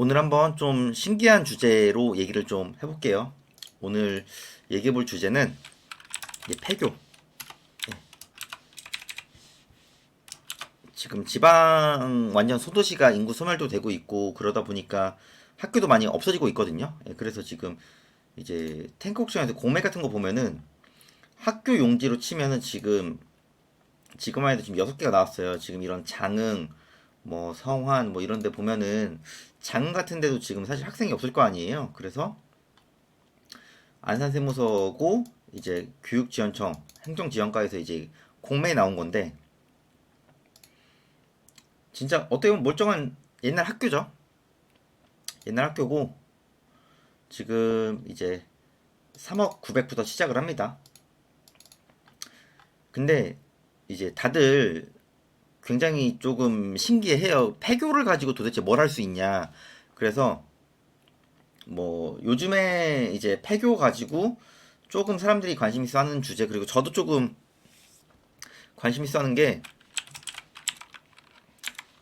오늘 한번 좀 신기한 주제로 얘기를 좀 해볼게요. 오늘 얘기해볼 주제는 이제 폐교. 지금 지방 완전 소도시가 인구 소멸도 되고 있고 그러다 보니까 학교도 많이 없어지고 있거든요. 그래서 지금 이제 탱크 옥션에서 공매 같은 거 보면은 학교 용지로 치면은 지금만 해도 지금 6개가 나왔어요. 지금 이런 장흥, 뭐 성환 뭐 이런 데 보면은 장흥 같은 데도 지금 사실 학생이 없을 거 아니에요. 그래서 안산세무서고 이제 교육지원청 행정지원과에서 이제 공매에 나온 건데 진짜 어떻게 보면 멀쩡한 옛날 학교죠. 옛날 학교고 지금 이제 3억 900부터 시작을 합니다. 근데 이제 다들 굉장히 조금 신기해요. 폐교를 가지고 도대체 뭘 할 수 있냐. 그래서 뭐 요즘에 이제 폐교 가지고 조금 사람들이 관심 있어 하는 주제, 그리고 저도 조금 관심 있어 하는 게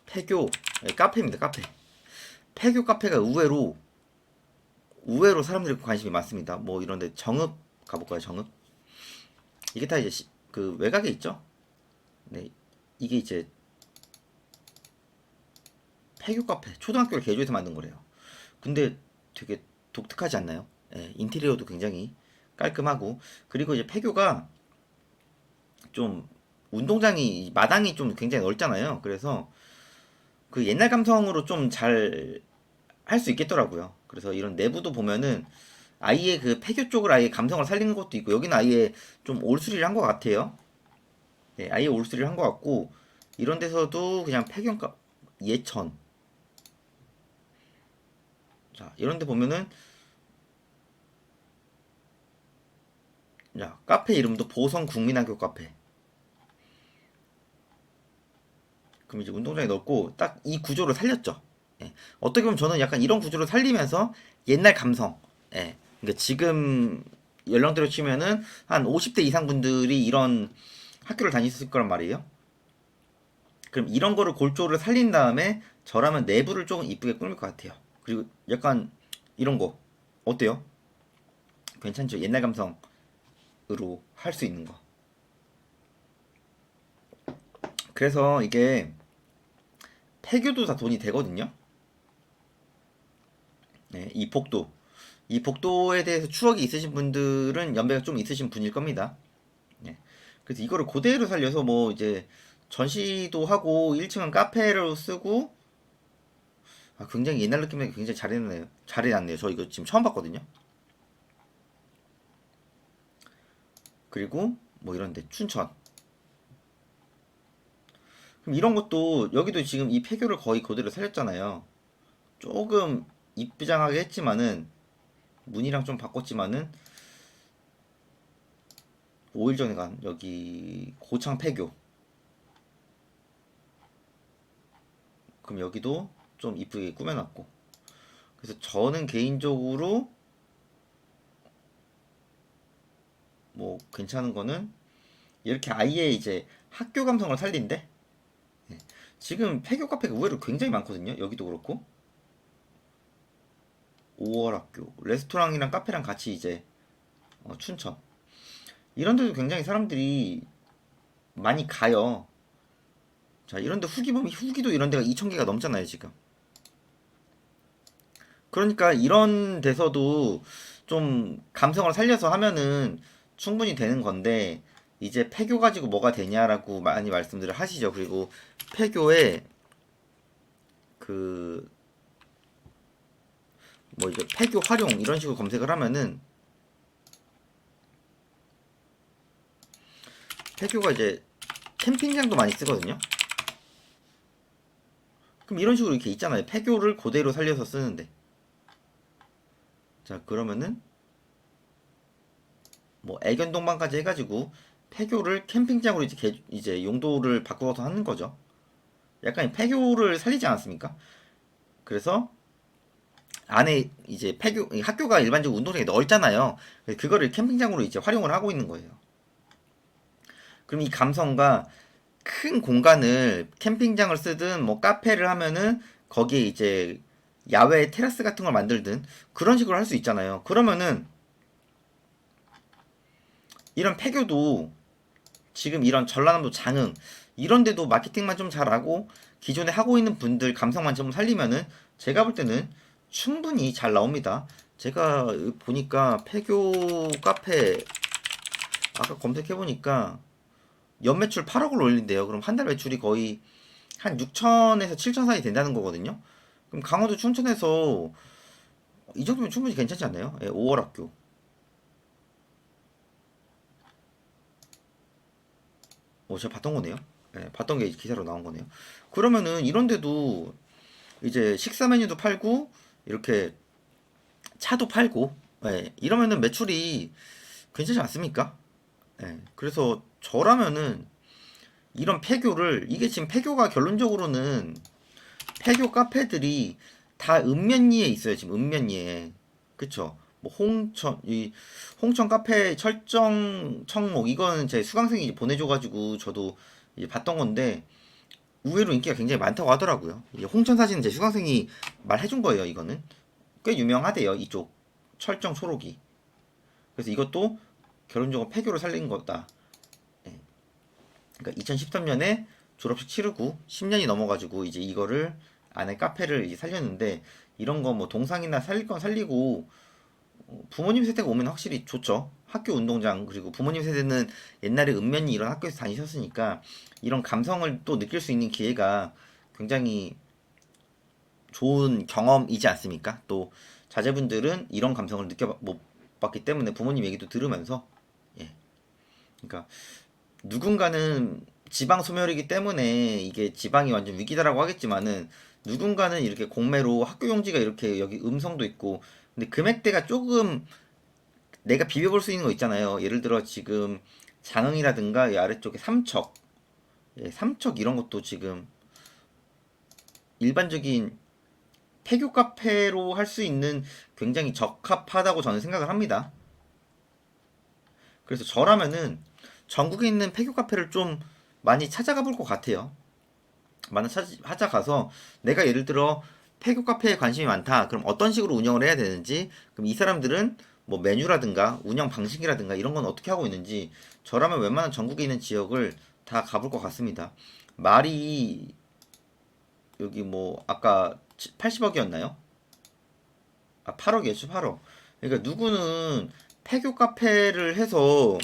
폐교 카페입니다. 카페. 폐교 카페가 의외로 사람들이 관심이 많습니다. 뭐 이런데 정읍 가볼까요? 정읍. 이게 다 이제 그 외곽에 있죠. 네, 이게 이제 폐교 카페 초등학교를 개조해서 만든 거래요. 근데 되게 독특하지 않나요? 예, 인테리어도 굉장히 깔끔하고, 그리고 이제 폐교가 좀 운동장이 마당이 좀 굉장히 넓잖아요. 그래서 그 옛날 감성으로 좀 잘 할 수 있겠더라고요. 그래서 이런 내부도 보면은 아예 그 폐교 쪽을 아예 감성을 살리는 것도 있고, 여기는 아예 좀 올수리를 한 것 같아요. 네, 아예 올수리를 한 것 같고, 이런 데서도 그냥 폐경가 예천. 자, 이런 데 보면은 자, 카페 이름도 보성 국민학교 카페. 그럼 이제 운동장이 넓고 딱 이 구조를 살렸죠. 예. 어떻게 보면 저는 약간 이런 구조를 살리면서 옛날 감성. 예. 그러니까 지금 연령대로 치면은 한 50대 이상 분들이 이런 학교를 다녔을 거란 말이에요. 그럼 이런 거를 골조를 살린 다음에 저라면 내부를 조금 이쁘게 꾸밀 것 같아요. 그리고 약간 이런 거 어때요? 괜찮죠? 옛날 감성으로 할 수 있는 거. 그래서 이게 폐교도 다 돈이 되거든요. 네, 이 복도에 대해서 추억이 있으신 분들은 연배가 좀 있으신 분일 겁니다. 네. 그래서 이거를 그대로 살려서 뭐 이제 전시도 하고 1층은 카페로 쓰고, 굉장히 옛날 느낌이 굉장히 잘해놨네요. 잘해놨네요. 저 이거 지금 처음 봤거든요. 그리고 뭐 이런데 춘천. 그럼 이런 것도 여기도 지금 이 폐교를 거의 그대로 살렸잖아요. 조금 이쁘장하게 했지만은 문이랑 좀 바꿨지만은 5일 전에 간 여기 고창 폐교. 그럼 여기도 좀 이쁘게 꾸며놨고. 그래서 저는 개인적으로 뭐 괜찮은 거는 이렇게 아예 이제 학교 감성을 살린대. 예. 지금 폐교 카페가 의외로 굉장히 많거든요. 여기도 그렇고 5월 학교 레스토랑이랑 카페랑 같이 이제 춘천 이런 데도 굉장히 사람들이 많이 가요. 자, 이런 데 후기 보면 후기도 이런 데가 2,000개가 넘잖아요, 지금. 그러니까 이런 데서도 좀 감성을 살려서 하면은 충분히 되는 건데, 이제 폐교 가지고 뭐가 되냐라고 많이 말씀들을 하시죠. 그리고 폐교에 그 뭐 이제 폐교 활용 이런 식으로 검색을 하면은 폐교가 이제 캠핑장도 많이 쓰거든요. 그럼 이런 식으로 이렇게 있잖아요. 폐교를 그대로 살려서 쓰는데. 자, 그러면은 뭐 애견 동반까지 해가지고 폐교를 캠핑장으로 이제 이제 용도를 바꿔서 하는 거죠. 약간 폐교를 살리지 않았습니까? 그래서 안에 이제 학교가 일반적으로 운동장이 넓잖아요. 그거를 캠핑장으로 이제 활용을 하고 있는 거예요. 그럼 이 감성과 큰 공간을 캠핑장을 쓰든 뭐 카페를 하면은 거기에 이제 야외 테라스 같은 걸 만들든 그런 식으로 할 수 있잖아요. 그러면은 이런 폐교도 지금 이런 전라남도 장흥 이런 데도 마케팅만 좀 잘하고 기존에 하고 있는 분들 감성만 좀 살리면은 제가 볼 때는 충분히 잘 나옵니다. 제가 보니까 폐교 카페 아까 검색해 보니까 연매출 8억을 올린대요. 그럼 한 달 매출이 거의 한 6천에서 7천 사이 된다는 거거든요. 그럼 강원도 춘천에서 이 정도면 충분히 괜찮지 않나요? 예, 5월 학교. 제가 봤던 거네요. 예, 봤던 게 기사로 나온 거네요. 그러면은 이런데도 이제 식사 메뉴도 팔고 이렇게 차도 팔고 이러면은 매출이 괜찮지 않습니까? 그래서 저라면은 이런 폐교를 이게 지금 폐교가 결론적으로는 폐교 카페들이 다 읍면리에 있어요. 지금 읍면리에. 그쵸? 뭐 홍천 카페 철정 청목 이거는 제 수강생이 이제 보내줘가지고 저도 이제 봤던 건데 의외로 인기가 굉장히 많다고 하더라고요. 이제 홍천 사진은 제 수강생이 말해준 거예요. 이거는 꽤 유명하대요. 이쪽 철정 초록이. 그래서 이것도 결론적으로 폐교를 살린 거다. 예. 그러니까 2013년에 졸업식 치르고 10년이 넘어가지고 이제 이거를 안에 카페를 이제 살렸는데 이런 거 뭐 동상이나 살릴 건 살리고 부모님 세대가 오면 확실히 좋죠. 학교 운동장 그리고 부모님 세대는 옛날에 읍면이 이런 학교에서 다니셨으니까 이런 감성을 또 느낄 수 있는 기회가 굉장히 좋은 경험이지 않습니까? 또 자제분들은 이런 감성을 느껴 못 봤기 때문에 부모님 얘기도 들으면서 예. 그러니까 누군가는 지방 소멸이기 때문에 이게 지방이 완전 위기다라고 하겠지만은 누군가는 이렇게 공매로 학교 용지가 이렇게 여기 음성도 있고 근데 금액대가 조금 내가 비벼볼 수 있는 거 있잖아요. 예를 들어 지금 장흥이라든가 이 아래쪽에 삼척, 삼척 이런 것도 지금 일반적인 폐교 카페로 할 수 있는 굉장히 적합하다고 저는 생각을 합니다. 그래서 저라면은 전국에 있는 폐교 카페를 좀 많이 찾아가 볼 것 같아요. 많이 찾아가서 내가 예를 들어 폐교 카페에 관심이 많다. 그럼 어떤 식으로 운영을 해야 되는지, 그럼 이 사람들은 뭐 메뉴라든가 운영 방식이라든가 이런 건 어떻게 하고 있는지 저라면 웬만한 전국에 있는 지역을 다 가볼 것 같습니다. 말이 여기 뭐 아까 80억이었나요? 아 8억이었죠 8억. 그러니까 누구는 폐교 카페를 해서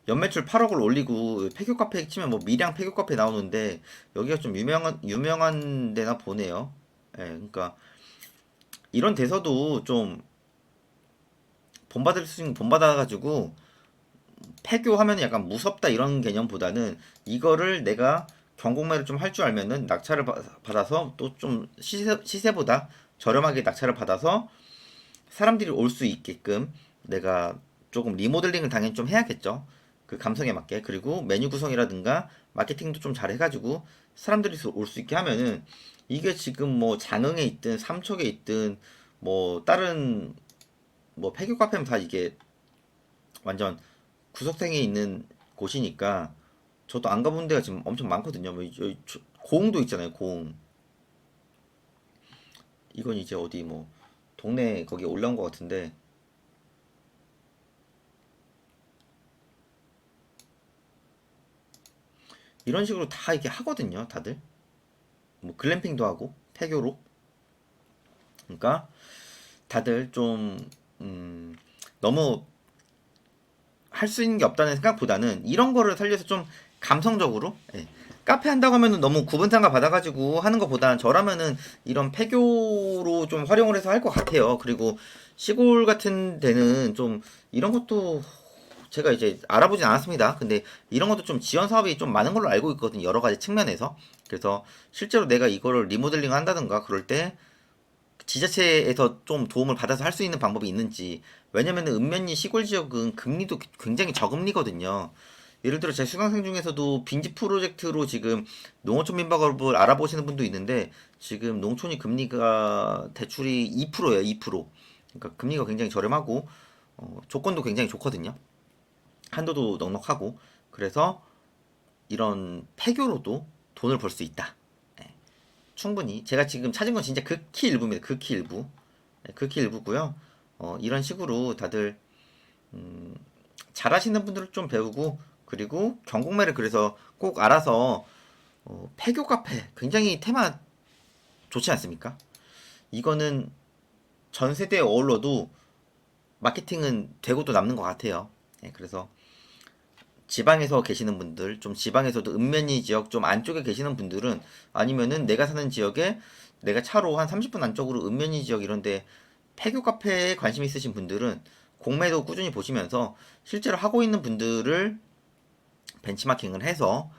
연매출 8억을 올리고 폐교 카페 치면 뭐 밀양 폐교 카페 나오는데 여기가 좀 유명한 데나 보네요. 그러니까 이런 데서도 좀 본받을 수 있는 본받아가지고 폐교하면 약간 무섭다 이런 개념보다는 이거를 내가 경공매를 좀 할 줄 알면은 낙찰을 받아서 또 좀 시세보다 저렴하게 낙찰을 받아서 사람들이 올 수 있게끔 내가 조금 리모델링을 당연히 좀 해야겠죠. 그 감성에 맞게. 그리고 메뉴 구성이라든가 마케팅도 좀 잘 해가지고 사람들이 올 수 있게 하면은 이게 지금 뭐 장흥에 있든 삼척에 있든 뭐 다른 뭐 폐교 카페면 다 이게 완전 구석탱이에 있는 곳이니까 저도 안 가본 데가 지금 엄청 많거든요. 뭐 여기 고흥도 있잖아요. 고흥. 이건 이제 어디 뭐 동네 거기에 올라온 것 같은데 이런 식으로 다 이렇게 하거든요. 다들. 뭐 글램핑도 하고 폐교로. 그러니까 다들 좀 너무 할 수 있는 게 없다는 생각보다는 이런 거를 살려서 좀 감성적으로 카페 한다고 하면은 너무 구분상가 받아가지고 하는 것보다는 저라면은 이런 폐교로 좀 활용을 해서 할 것 같아요. 그리고 시골 같은 데는 좀 이런 것도 제가 이제 알아보진 않았습니다. 근데 이런 것도 좀 지원 사업이 좀 많은 걸로 알고 있거든요. 여러 가지 측면에서. 그래서 실제로 내가 이거를 리모델링 한다든가 그럴 때 지자체에서 좀 도움을 받아서 할 수 있는 방법이 있는지. 왜냐면은 읍면리 시골 지역은 금리도 굉장히 저금리거든요. 예를 들어 제 수강생 중에서도 빈집 프로젝트로 지금 농어촌 민박업을 알아보시는 분도 있는데 지금 농촌이 금리가 대출이 2%예요, 2%. 그러니까 금리가 굉장히 저렴하고 조건도 굉장히 좋거든요. 한도도 넉넉하고 그래서 이런 폐교로도 돈을 벌 수 있다. 예. 충분히 제가 지금 찾은 건 진짜 극히 일부입니다. 극히 일부. 네, 극히 일부고요. 이런 식으로 다들 잘하시는 분들을 좀 배우고, 그리고 경공매를 그래서 꼭 알아서 폐교 카페 굉장히 테마 좋지 않습니까? 이거는 전 세대에 어울러도 마케팅은 되고도 남는 것 같아요. 네, 그래서 지방에서 계시는 분들, 좀 지방에서도 읍면이 지역 좀 안쪽에 계시는 분들은, 아니면은 내가 사는 지역에 내가 차로 한 30분 안쪽으로 읍면이 지역 이런데 폐교 카페에 관심 있으신 분들은 공매도 꾸준히 보시면서 실제로 하고 있는 분들을 벤치마킹을 해서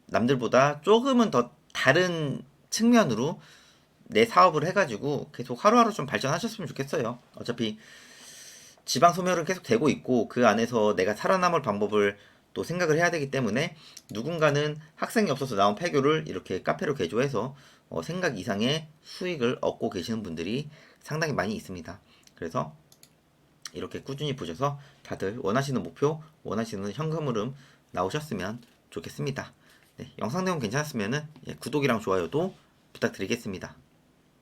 남들보다 조금은 더 다른 측면으로 내 사업을 해가지고 계속 하루하루 좀 발전하셨으면 좋겠어요. 어차피 지방 소멸은 계속 되고 있고, 그 안에서 내가 살아남을 방법을 또 생각을 해야 되기 때문에, 누군가는 학생이 없어서 나온 폐교를 이렇게 카페로 개조해서 생각 이상의 수익을 얻고 계시는 분들이 상당히 많이 있습니다. 그래서 이렇게 꾸준히 보셔서 다들 원하시는 목표, 원하시는 현금 흐름 나오셨으면 좋겠습니다. 네, 영상 내용 괜찮았으면 구독이랑 좋아요도 부탁드리겠습니다.